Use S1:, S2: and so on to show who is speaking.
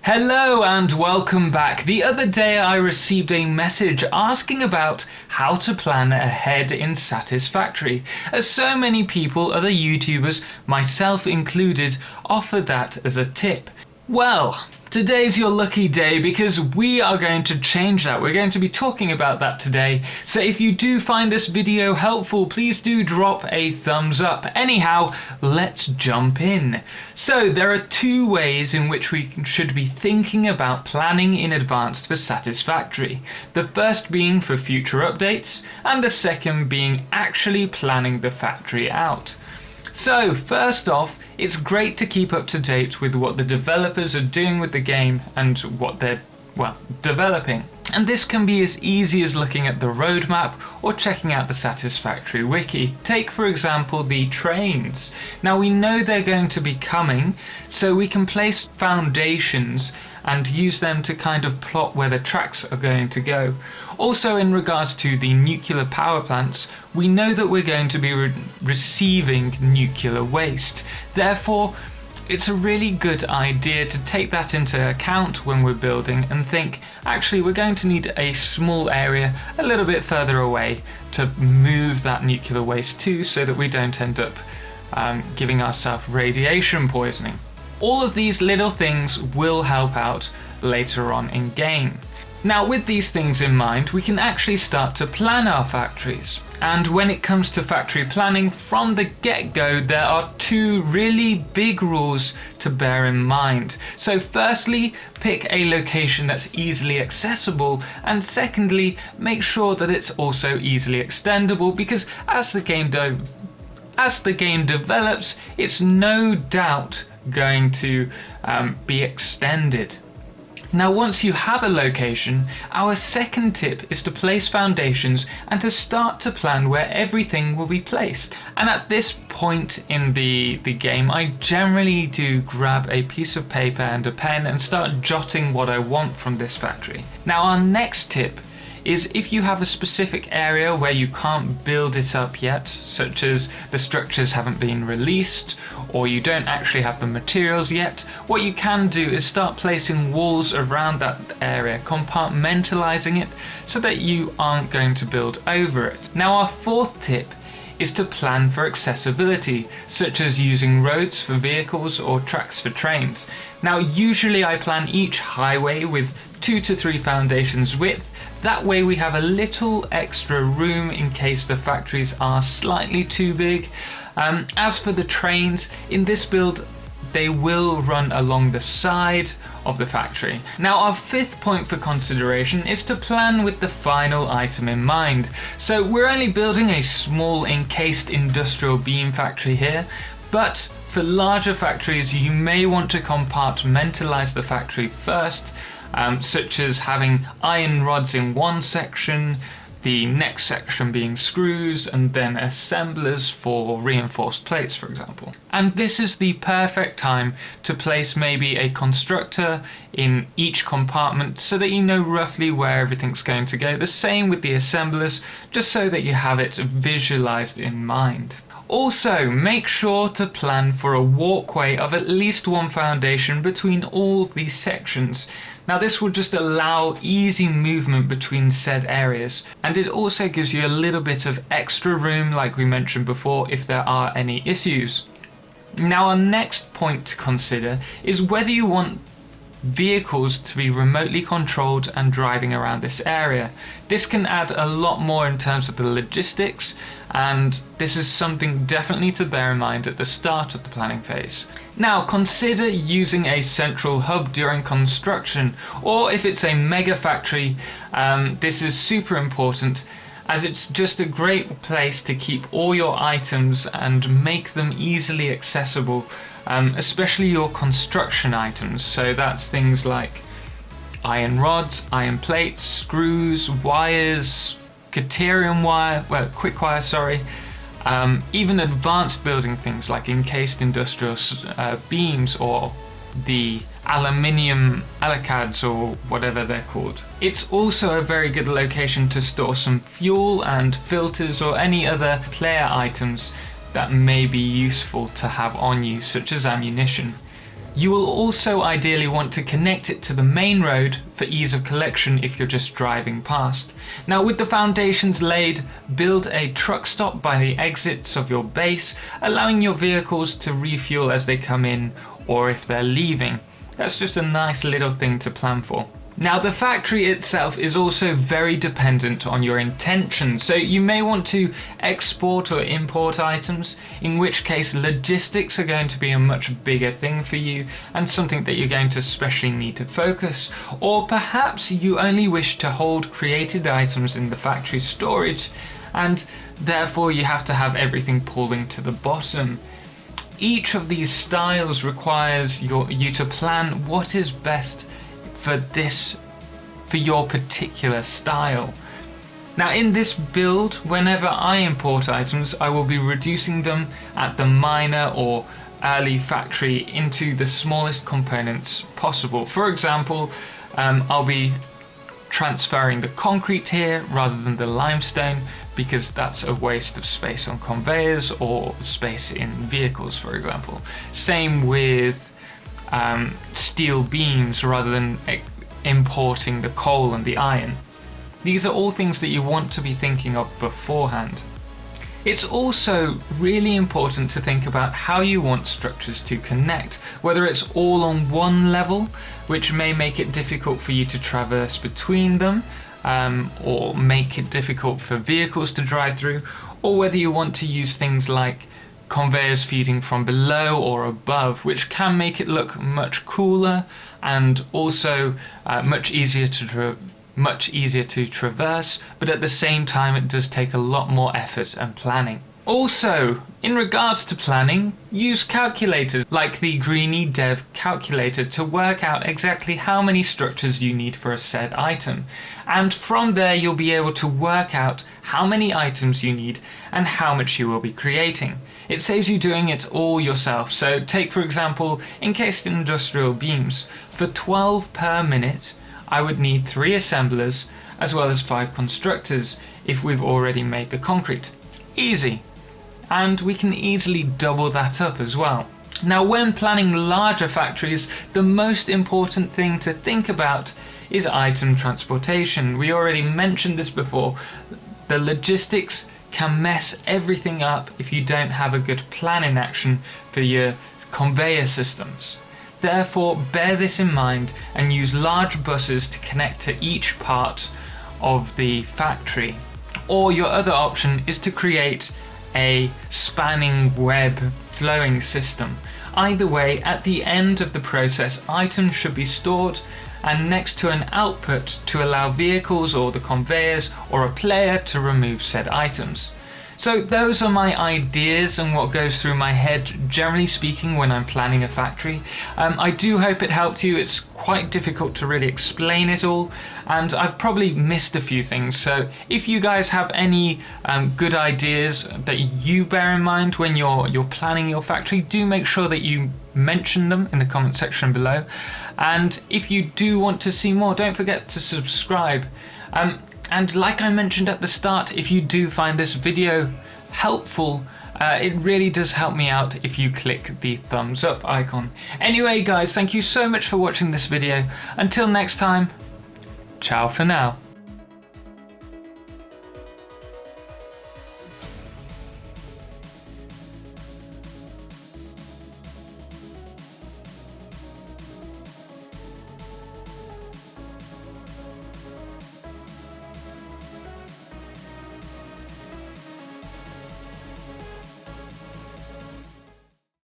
S1: Hello and welcome back. The other day I received a message asking about how to plan ahead in Satisfactory, as so many people, other YouTubers, myself included, offer that as a tip. Well, today's your lucky day because we are going to change that. We're going to be talking about that today. So if you do find this video helpful, please do drop a thumbs up. Anyhow, let's jump in. So there are two ways in which we should be thinking about planning in advance for Satisfactory. The first being for future updates, and the second being actually planning the factory out. So first off, it's great to keep up to date with what the developers are doing with the game and what they're, developing. And this can be as easy as looking at the roadmap or checking out the Satisfactory wiki. Take for example the trains. Now we know they're going to be coming, so we can place foundations and use them to kind of plot where the tracks are going to go. Also in regards to the nuclear power plants, we know that we're going to be receiving nuclear waste. Therefore, it's a really good idea to take that into account when we're building and think, actually we're going to need a small area a little bit further away to move that nuclear waste to, so that we don't end up giving ourselves radiation poisoning. All of these little things will help out later on in game. Now with these things in mind, we can actually start to plan our factories. And when it comes to factory planning, from the get-go, there are two really big rules to bear in mind. So firstly, pick a location that's easily accessible, and secondly, make sure that it's also easily extendable, because as the game develops, it's no doubt going to be extended. Now once you have a location, our second tip is to place foundations and to start to plan where everything will be placed. And at this point in the game, I generally do grab a piece of paper and a pen and start jotting what I want from this factory. Now our next tip is if you have a specific area where you can't build it up yet, such as the structures haven't been released or you don't actually have the materials yet, what you can do is start placing walls around that area, compartmentalizing it so that you aren't going to build over it. Now our fourth tip is to plan for accessibility, such as using roads for vehicles or tracks for trains. Now usually I plan each highway with 2 to 3 foundations width. That way we have a little extra room in case the factories are slightly too big. As for the trains, in this build they will run along the side of the factory. Now our fifth point for consideration is to plan with the final item in mind. So we're only building a small encased industrial beam factory here, but for larger factories you may want to compartmentalize the factory first, such as having iron rods in one section, the next section being screws, and then assemblers for reinforced plates, for example. And this is the perfect time to place maybe a constructor in each compartment so that you know roughly where everything's going to go. The same with the assemblers, just so that you have it visualized in mind. Also, make sure to plan for a walkway of at least one foundation between all these sections. Now this will just allow easy movement between said areas, and it also gives you a little bit of extra room, like we mentioned before, if there are any issues. Now our next point to consider is whether you want vehicles to be remotely controlled and driving around this area. This can add a lot more in terms of the logistics, and this is something definitely to bear in mind at the start of the planning phase. Now consider using a central hub during construction, or if it's a mega factory, this is super important, as it's just a great place to keep all your items and make them easily accessible, especially your construction items. So that's things like iron rods, iron plates, screws, wires, quick wire, even advanced building things like encased industrial beams, or the aluminium alicads, or whatever they're called. It's also a very good location to store some fuel and filters or any other player items that may be useful to have on you, such as ammunition. You will also ideally want to connect it to the main road for ease of collection if you're just driving past. Now with the foundations laid, build a truck stop by the exits of your base, allowing your vehicles to refuel as they come in or if they're leaving. That's just a nice little thing to plan for. Now the factory itself is also very dependent on your intentions, so you may want to export or import items, in which case logistics are going to be a much bigger thing for you and something that you're going to especially need to focus. Or perhaps you only wish to hold created items in the factory storage and therefore you have to have everything pulling to the bottom. Each of these styles requires you to plan what is best for your particular style. Now in this build, whenever I import items, I will be reducing them at the minor or early factory into the smallest components possible. For example, I'll be transferring the concrete here rather than the limestone because that's a waste of space on conveyors or space in vehicles, for example. Same with steel beams rather than importing the coal and the iron. These are all things that you want to be thinking of beforehand. It's also really important to think about how you want structures to connect, whether it's all on one level, which may make it difficult for you to traverse between them, or make it difficult for vehicles to drive through, or whether you want to use things like conveyors feeding from below or above, which can make it look much cooler and also much easier to traverse, but at the same time it does take a lot more effort and planning. Also, in regards to planning, use calculators like the Greenie Dev calculator to work out exactly how many structures you need for a said item, and from there you'll be able to work out how many items you need and how much you will be creating. It saves you doing it all yourself. So take for example encased industrial beams. For 12 per minute I would need 3 assemblers as well as 5 constructors if we've already made the concrete. Easy. And we can easily double that up as well. Now when planning larger factories, the most important thing to think about is item transportation. We already mentioned this before. The logistics can mess everything up if you don't have a good plan in action for your conveyor systems. Therefore, bear this in mind and use large buses to connect to each part of the factory. Or your other option is to create a spanning web flowing system. Either way, at the end of the process, items should be stored and next to an output to allow vehicles or the conveyors or a player to remove said items. So those are my ideas and what goes through my head, generally speaking, when I'm planning a factory. I do hope it helped you. It's quite difficult to really explain it all, and I've probably missed a few things. So if you guys have any good ideas that you bear in mind when you're planning your factory, do make sure that you mention them in the comment section below. And if you do want to see more, don't forget to subscribe. And like I mentioned at the start, if you do find this video helpful, it really does help me out if you click the thumbs up icon. Anyway guys, thank you so much for watching this video. Until next time, ciao for now.